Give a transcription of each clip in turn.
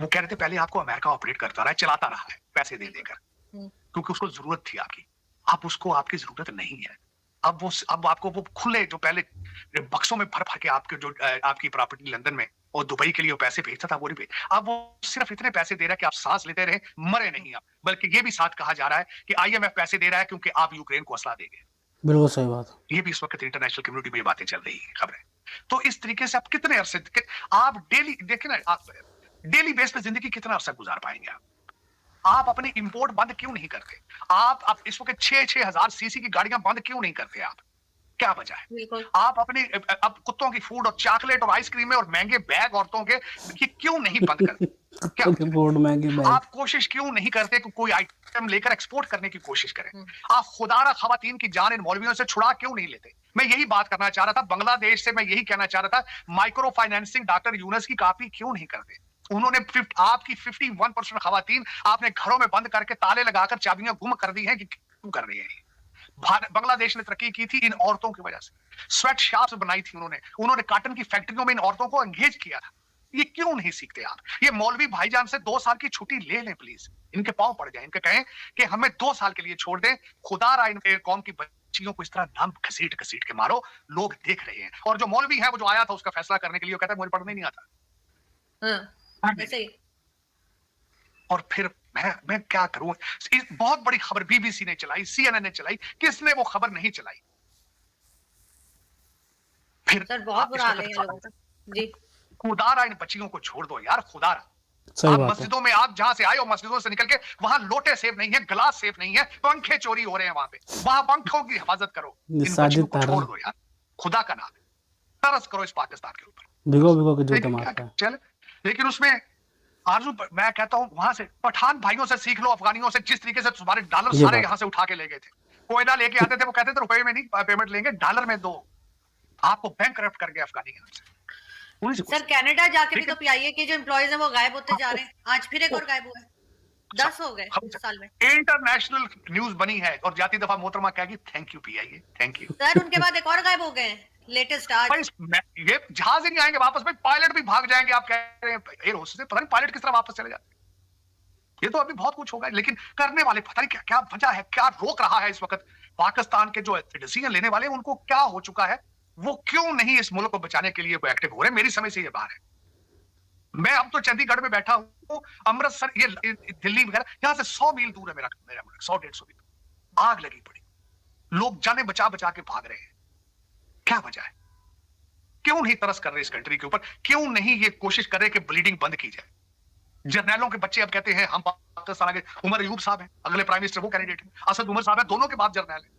वो कह रहे थे पहले आपको अमेरिका ऑपरेट करता रहा है, चलाता रहा है पैसे दे देकर, हुँ। क्योंकि उसको जरूरत थी आपकी। अब उसको आपकी जरूरत नहीं है। अब आपको वो खुले जो पहले बक्सों में भर भर के आपके जो आपकी प्रॉपर्टी लंदन में और दुबई के लिए वो पैसे भेजता था, वो नहीं भेज, अब वो सिर्फ इतने पैसे दे रहा है कि आप सांस लेते रहे, मरे नहीं आप। बल्कि ये भी साथ कहा जा रहा है कि आईएमएफ पैसे दे रहा है क्योंकि आप यूक्रेन को असला देंगे। बिल्कुल सही बात। ये भी इस वक्त इंटरनेशनल कम्युनिटी में ये बातें चल रही है, खबरें। तो इस तरीके से आप कितने अरसे आप डेली देखें ना, आप डेली बेस पे जिंदगी कितना अरसा गुजार पाएंगे आप अपनी इंपोर्ट बंद क्यों नहीं करते? आप इस वक्त 6-6 हजार सीसी की गाड़ियां बंद क्यों नहीं करते आप? क्या वजह है? बिल्कुल। आप अपने अब कुत्तों की फूड और चॉकलेट और आइसक्रीम और महंगे बैग औरतों के ये क्यों नहीं बंद करते? क्या कुत्तों के बोर्ड महंगे बैग। आप कोशिश क्यों नहीं करते कि कोई आइटम लेकर एक्सपोर्ट करने की कोशिश करें? हुँ। आप खुदारा खवातीन की जान इन मौलवियों से छुड़ा क्यों नहीं लेते? मैं यही बात करना चाह रहा था। बांग्लादेश से मैं यही कहना चाह रहा था, माइक्रो फाइनेंसिंग डॉक्टर यूनुस की कॉपी क्यों नहीं करते? उन्होंने आपकी 51% खवातीन आपने घरों में बंद करके ताले लगाकर चाबियां गुम कर दी हैं कि क्यों कर रही हैं? बांग्लादेश ने तरक्की की थी इन औरतों की वजह से। स्वेट शॉप्स बनाई थी उन्होंने कॉटन की फैक्ट्रियों में इन औरतों को एंगेज किया था। ये क्यों नहीं सीखते आप? ये मौलवी भाईजान से 2 साल की छुट्टी ले लें प्लीज। इनके पांव पड़ जाए, इनके कहें कि हमें 2 साल के लिए छोड़ दें। खुदा रा इन कौम की बच्चियों को इस तरह नाम घसीट के मारो, लोग देख रहे हैं। और जो मौलवी है वो जो आया था उसका फैसला करने के लिए, वो कहता है मुझे पढ़ने नहीं आता। हाँ, ऐसे ही। और फिर मैं क्या करूं? बहुत बड़ी खबर बीबीसी ने चलाई, सीएनएन ने चलाई, किसने वो खबर नहीं चलाई? फिर सर बहुत बुरा हाल है इन लोगों का। जी। खुदारा इन बच्चियों को छोड़ दो यार, खुदारा। सही आप बात है। मस्जिदों में, आप जहां से आए हो मस्जिदों से निकल के वहां लोटे सेफ नहीं है, गिलास सेफ नहीं है, पंखे चोरी हो रहे हैं वहां पे। वहां पंखों की हिफाजत करो। इन बच्चियों को छोड़ दो यार, खुदा का नाम है। तरस करो इस पाकिस्तान के ऊपर। भिगो के जूते लेकिन क्या मारता है। चल, लेकिन उसमें आरजू, मैं कहता हूं वहां से पठान भाइयों से सीख लो, अफगानियों से, जिस तरीके से तुम्हारे डॉलर ये सारे बात। यहाँ से उठा के ले गए थे। कोयला लेके आते थे, वो कहते थे रुपए में नहीं पेमेंट लेंगे, डॉलर में दो। आपको बैंक करप्ट कर गए अफगानी यहाँ से। उन्हीं से सर कुछ कनाडा जाके भी लेकिन तो पीआईए के जो एम्प्लॉइज हैं वो गायब होते जा रहे हैं। आज फिर एक और गायब हुआ है। 10 हो गए इस साल में। इंटरनेशनल न्यूज बनी है और जाती दफा मोहतरमा कहेगी thank you PIA, thank you. Sir उनके बाद एक और गायब हो गए हैं, लेटेस्ट आज। भाई ये जहाज ही नहीं आएंगे वापस, भाई पायलट भी भाग जाएंगे। आप कह रहे हैं एयर होस्टेस से, पता नहीं पायलट किस तरह वापस चले जाते हैं। ये तो अभी बहुत कुछ होगा, लेकिन करने वाले पता नहीं क्या क्या वजह है, क्या रोक रहा है इस वक्त पाकिस्तान के जो डिसीजन लेने वाले, उनको क्या हो चुका है? वो क्यों नहीं इस मुल्क को बचाने के लिए वो एक्टिव हो रहे हैं? मेरी समझ से ये बाहर है। मैं अब तो चंडीगढ़ में बैठा हूँ, अमृतसर, ये दिल्ली वगैरह, यहाँ से 100 मील दूर है मेरा मुल्क, 100-150 मील। आग लगी पड़ी, लोग जाने बचा बचा के भाग रहे हैं। क्या वजह है? क्यों नहीं तरस कर रहे इस कंट्री के ऊपर? क्यों नहीं ये कोशिश कर रहे कि ब्लीडिंग बंद की जाए? जर्नैलों के बच्चे अब कहते हैं हम पाकिस्तान आगे। उमर अयूब साहब हैं अगले प्राइम मिनिस्टर, वो कैंडिडेट है। असद उमर साहब है, दोनों के बाप जर्नैल है,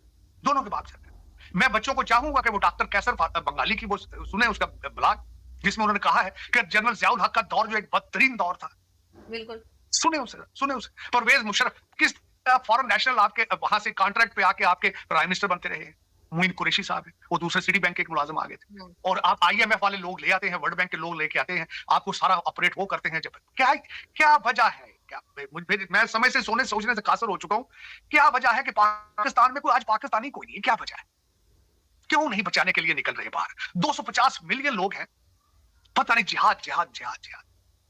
दोनों के बाप जर्नैल। मैं बच्चों को चाहूंगा कि वो डॉक्टर कैसर बंगाली की वो सुने उसका ब्लॉग, जिसमें उन्होंने कहा है कि जनरल जियाउल हक का दौर जो एक बदतरीन दौर था। बिल्कुल। सुने उसे। परवेज मुशर्रफ किस फॉरेन नेशनल आपके वहां से कॉन्ट्रैक्ट पे आके आपके प्राइम मिनिस्टर बनते रहे हैं। मोइन कुरैशी साहब है, वो दूसरे सिटी बैंक के एक मुलाजिम आ गए थे। और आप आईएमएफ वाले लोग ले आते हैं, वर्ल्ड बैंक के लोग लेके आते हैं, आपको सारा ऑपरेट वो करते हैं। जब क्या वजह है? क्या मैं समय से सोचने से कासर हो चुका हूं। क्या वजह है कि पाकिस्तान में कोई आज पाकिस्तानी कोई नहीं है? क्या वजह है? क्यों नहीं बचाने के लिए निकल रहे बाहर? 250 मिलियन लोग हैं, पता नहीं जिहाद।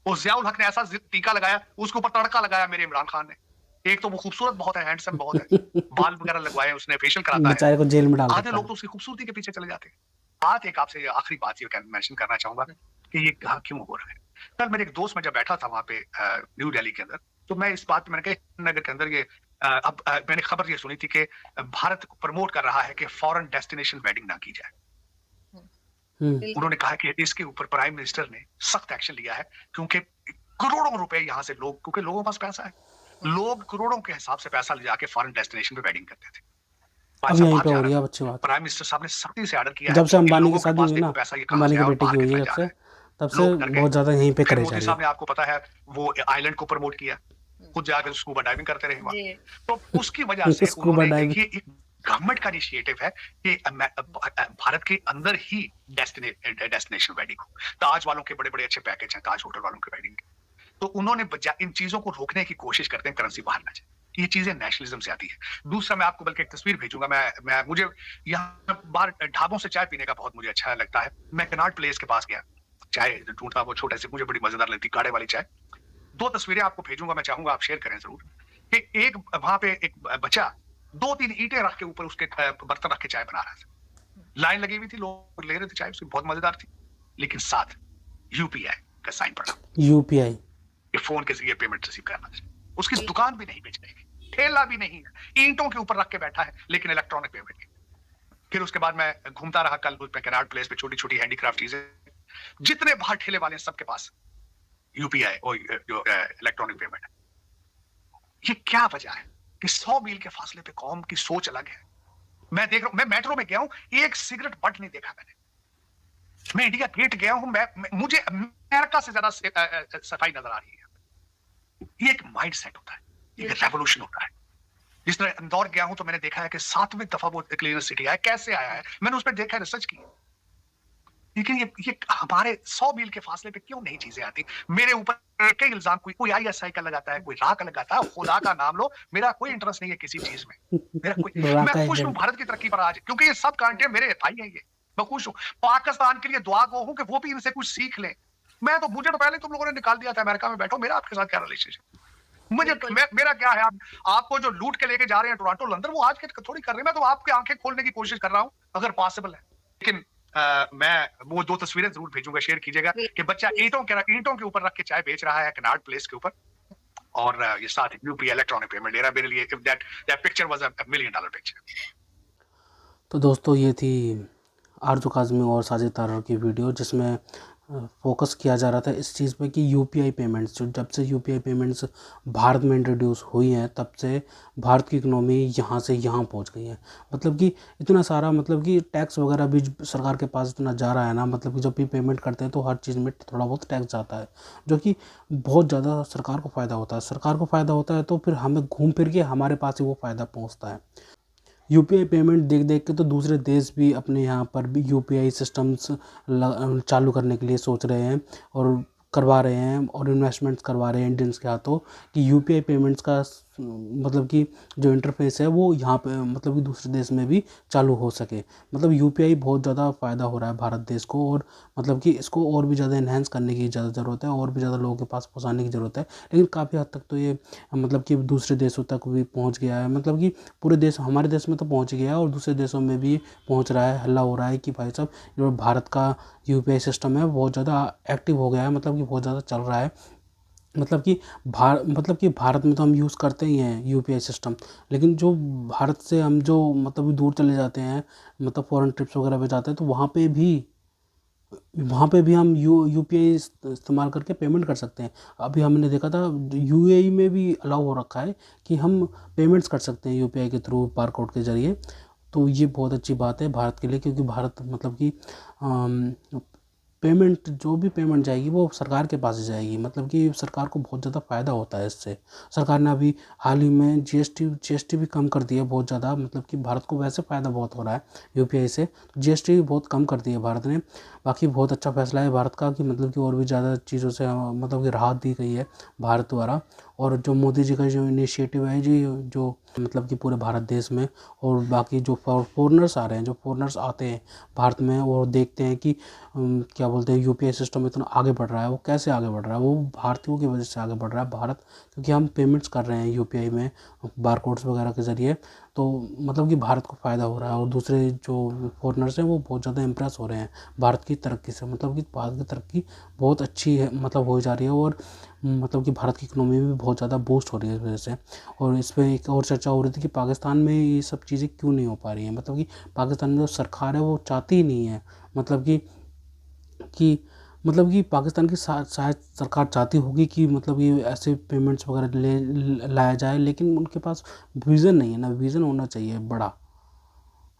और जियाउल हक ने ऐसा टीका लगाया, उसके ऊपर तड़का लगाया मेरे इमरान खान ने। एक तो वो खूबसूरत बहुत है, हैंडसम बहुत है, बाल वगैरह लगवाए उसने, फेशियल कराता है, बेचारे को जेल में डाल आधे देता लोग है। तो उसकी खूबसूरती के पीछे चले जाते हैं। बात एक आपसे आखिरी बात ये मेंशन करना चाहूंगा कि ये क्यों हो रहा है। कल मेरे एक दोस्त में जब बैठा था वहां पे न्यू दिल्ली के अंदर, तो मैं इस बात पे मैंने कहा नगर के अंदर ये मैंने खबर ये सुनी थी कि भारत प्रमोट कर रहा है कि फॉरेन डेस्टिनेशन वेडिंग ना की जाए। उन्होंने कहा कि इसके ऊपर प्राइम मिनिस्टर ने सख्त एक्शन लिया है, क्योंकि करोड़ों रुपए यहाँ से लोग, क्योंकि लोगों के पास पैसा है, लोग करोड़ों के हिसाब से पैसा ले जाके फॉरेन डेस्टिनेशन पे वेडिंग करते थे। अब यहीं पे हो रही है अच्छी बात। प्राइम मिनिस्टर साहब ने सख्ती से ऑर्डर किया जब से है अंबानी की शादी हुई ना, अंबानी के बेटे की हुई है, तब से बहुत ज्यादा यहीं पे करे जा रही है। मोदी साहब ने, आपको पता है, वो आइलैंड को प्रमोट किया, खुद जाकर स्कूबा डाइविंग करते रहे वहां। तो उसकी वजह से उन्होंने एक गवर्नमेंट का इनिशिएटिव है कि भारत के अंदर ही डेस्टिनेशन वेडिंग हो। ताज वालों के बड़े बड़े अच्छे पैकेज हैं, ताज होटल वालों के वेडिंग। तो उन्होंने इन चीजों को रोकने की कोशिश करते हैं, करेंसी बाहर ना जाए। ये चीजें नेशनलिज्म से आती है। दूसरा, मैं आपको बल्कि एक तस्वीर भेजूंगा। मुझे यहाँ बाहर ढाबों से चाय पीने का बहुत मुझे अच्छा लगता है। मैं कनाट प्लेस के पास गया, चाय ढूंढता, वो छोटे से, मुझे बड़ी मजेदार लगती काढ़े वाली चाय। 2 तस्वीरें आपको भेजूंगा, मैं चाहूंगा आप शेयर करें जरूर, कि एक वहां पे एक बच्चा 2-3 ईंटें रख के ऊपर उसके बर्तन रख के चाय बना रहा था। लाइन लगी हुई थी, लोग ले रहे थे चाय, उसकी बहुत मजेदार थी, लेकिन साथ यूपीआई का साइन पड़ा, यूपीआई ये फोन के जरिए पेमेंट रिसीव करना। उसकी दुकान भी नहीं बेचने की, ठेला भी नहीं है, ईंटों के ऊपर रख के बैठा है, लेकिन इलेक्ट्रॉनिक पेमेंट की। फिर उसके बाद मैं घूमता रहा कल पे कैनाड प्लेस पे, छोटी छोटी हैंडीक्राफ्ट चीजें, जितने बाहर ठेले वाले हैं सबके पास यूपीआई और जो इलेक्ट्रॉनिक पेमेंट है। ये क्या वजह है कि 100 मील के फासले पे कौम की सोच अलग है। मैं देख रहा हूं, मैं मेट्रो में गया हूं, एक सिगरेट बट नहीं देखा मैंने। मैं इंडिया गेट गया हूं, मुझे अमेरिका से ज्यादा सफाई नजर आ रही है। ये एक माइंड सेट होता है, ये एक रेवोल्यूशन होता है। जिस तरह इंदौर गया हूं तो मैंने देखा है कि 7वीं दफा वो क्लीनर सिटी आया, कैसे आया है, मैंने उस पर देखा, रिसर्च की। लेकिन ये हमारे 100 मील के फासले पे क्यों नहीं चीजें आती। मेरे ऊपर कई इल्जाम, कोई आईएसआई का लगाता है, कोई रा का लगाता है, खुदा का नाम लो, मेरा कोई इंटरेस्ट नहीं है किसी चीज में, मेरा कोई राका मैं खुश हूं एजेंट। भारत की तरक्की पर आज, क्योंकि ये सब कांटे मेरे भाई हैं, ये मैं खुश हूं। पाकिस्तान के लिए दुआ गो हूं कि वो भी इनसे कुछ सीख लें। मैं तो, मुझे तो पहले तुम लोगों ने निकाल दिया था, अमेरिका में बैठो, मेरा आपके साथ क्या रिलेशनशिप, मुझे मेरा क्या है। आपको जो लूट के लेके जा रहे हैं टोरंटो लंदन, वो आज के थोड़ी कर रहे हैं, मैं तो आपकी आंखें खोलने की कोशिश कर रहा हूं अगर पॉसिबल है। लेकिन मैं वो 2 तस्वीरें जरूर भेजूंगा, शेयर कीजिएगा, कि बच्चा ईंटों के ऊपर रख के चाय बेच रहा है कैनाड प्लेस के ऊपर, और ये साथ यूपीआई इलेक्ट्रॉनिक पेमेंट ले रहा है। मेरे लिए that picture was $1 million picture. तो दोस्तों ये थी आरजू काज़मी और साजिद तारड़ की वीडियो, जिसमें फोकस किया जा रहा था इस चीज़ पे कि यूपीआई पेमेंट्स, जो जब से यूपीआई पेमेंट्स भारत में इंट्रोड्यूस हुई हैं तब से भारत की इकनॉमी यहाँ से यहाँ पहुँच गई है। मतलब कि इतना सारा, मतलब कि टैक्स वगैरह भी सरकार के पास इतना जा रहा है ना, मतलब कि जब भी पेमेंट करते हैं तो हर चीज़ में थोड़ा बहुत टैक्स जाता है, जो कि बहुत ज़्यादा सरकार को फ़ायदा होता है। सरकार को फ़ायदा होता है तो फिर हमें घूम फिर के हमारे पास ही वो फ़ायदा पहुँचता है। यूपीआई पेमेंट देख देख के तो दूसरे देश भी अपने यहाँ पर भी यूपीआई सिस्टम्स चालू करने के लिए सोच रहे हैं और करवा रहे हैं, और इन्वेस्टमेंट्स करवा रहे हैं इंडियंस के हाथों, कि यूपीआई पेमेंट्स का मतलब कि जो इंटरफेस है वो यहाँ पे, मतलब कि दूसरे देश में भी चालू हो सके। मतलब यूपीआई बहुत ज़्यादा फ़ायदा हो रहा है भारत देश को, और मतलब कि इसको और भी ज़्यादा इन्हेंस करने की ज़्यादा ज़रूरत है, और भी ज़्यादा लोगों के पास पहुँचाने की ज़रूरत है। लेकिन काफ़ी हद तक तो ये मतलब कि दूसरे देशों तक भी पहुँच गया है, मतलब कि पूरे देश, हमारे देश में तो पहुँच गया है और दूसरे देशों में भी पहुँच रहा है। हल्ला हो रहा है कि भाई साहब जो भारत का यूपीआई सिस्टम है बहुत ज़्यादा एक्टिव हो गया है, मतलब कि बहुत ज़्यादा चल रहा है। मतलब कि भारत में तो हम यूज़ करते ही हैं यूपीआई सिस्टम, लेकिन जो भारत से हम जो मतलब दूर चले जाते हैं, मतलब फॉरेन ट्रिप्स वगैरह पे जाते हैं, तो वहाँ पे भी हम यूपीआई इस्तेमाल करके पेमेंट कर सकते हैं। अभी हमने देखा था यूएई में भी अलाउ हो रखा है कि हम पेमेंट्स कर सकते हैं यूपीआई के थ्रू, बारकोड के ज़रिए। तो ये बहुत अच्छी बात है भारत के लिए, क्योंकि भारत मतलब कि पेमेंट, जो भी पेमेंट जाएगी वो सरकार के पास ही जाएगी, मतलब कि सरकार को बहुत ज़्यादा फ़ायदा होता है इससे। सरकार ने अभी हाल ही में जीएसटी भी कम कर दी है बहुत ज़्यादा, मतलब कि भारत को वैसे फ़ायदा बहुत हो रहा है यूपीआई से, तो जीएसटी भी बहुत कम कर दी है भारत ने। बाकी बहुत अच्छा फैसला है भारत का कि मतलब कि और भी ज़्यादा चीज़ों से मतलब कि राहत दी गई है भारत द्वारा। और जो मोदी जी का जो इनिशिएटिव है जी, जो मतलब कि पूरे भारत देश में, और बाकी जो फॉरेनर्स आ रहे हैं, जो फॉरेनर्स आते हैं भारत में और देखते हैं कि क्या बोलते हैं यूपीआई सिस्टम इतना आगे बढ़ रहा है, वो कैसे आगे बढ़ रहा है, वो भारतीयों की वजह से आगे बढ़ रहा है भारत, क्योंकि हम पेमेंट्स कर रहे हैं यूपीआई में बारकोड्स वगैरह के ज़रिए। तो मतलब कि भारत को फ़ायदा हो रहा है, और दूसरे जो फॉरेनर्स हैं वो बहुत ज़्यादा इम्प्रेस हो रहे हैं भारत की तरक्की से। मतलब कि भारत की तरक्की बहुत अच्छी है, मतलब हो जा रही है, और मतलब कि भारत की इकनॉमी भी बहुत ज़्यादा बूस्ट हो रही है इस वजह से। और इस पर एक और चर्चा हो रही थी कि पाकिस्तान में ये सब चीज़ें क्यों नहीं हो पा रही हैं, मतलब कि पाकिस्तान में जो सरकार है वो चाहती ही नहीं है, मतलब कि मतलब कि पाकिस्तान की शायद सरकार चाहती होगी कि मतलब ये ऐसे पेमेंट्स वगैरह लाया जाए, लेकिन उनके पास विज़न नहीं है ना, विज़न होना चाहिए बड़ा,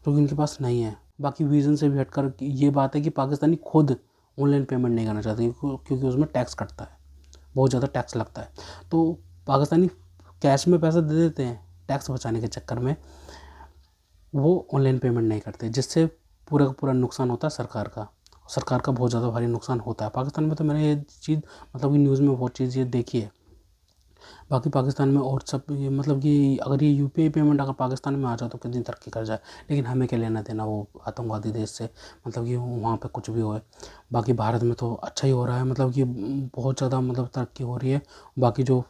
जो कि उनके पास नहीं है। बाकी विज़न से भी हटकर ये बात है कि पाकिस्तानी खुद ऑनलाइन पेमेंट नहीं करना चाहते, क्योंकि उसमें टैक्स कटता है, बहुत ज़्यादा टैक्स लगता है। तो पाकिस्तानी कैश में पैसा दे देते हैं, टैक्स बचाने के चक्कर में वो ऑनलाइन पेमेंट नहीं करते, जिससे पूरा का पूरा नुकसान होता है सरकार का बहुत ज़्यादा भारी नुकसान होता है पाकिस्तान में। तो मैंने ये चीज़ मतलब कि न्यूज़ में बहुत चीज़ ये देखी है। बाकी पाकिस्तान में और सब ये मतलब कि अगर ये यूपीआई पेमेंट अगर पाकिस्तान में आ जाए तो कितनी तरक्की कर जाए, लेकिन हमें क्या लेना देना वो आतंकवादी देश से, मतलब कि वहाँ पे कुछ भी होए। बाकी भारत में तो अच्छा ही हो रहा है, मतलब कि बहुत ज़्यादा मतलब तरक्की हो रही है। बाकी जो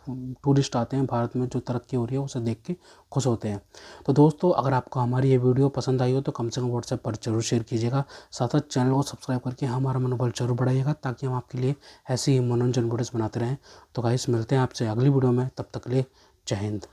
टूरिस्ट आते हैं भारत में, जो तरक्की हो रही है उसे देख के खुश होते हैं। तो दोस्तों, अगर आपको हमारी ये वीडियो पसंद आई हो तो कम से कम व्हाट्सएप पर जरूर शेयर कीजिएगा। साथ साथ चैनल को सब्सक्राइब करके हमारा मनोबल जरूर बढ़ाइएगा, ताकि हम आपके लिए ऐसी ही मनोरंजन वीडियोस बनाते रहें। तो गाइस, मिलते हैं आपसे अगली वीडियो में, तब तक के लिए जय हिंद।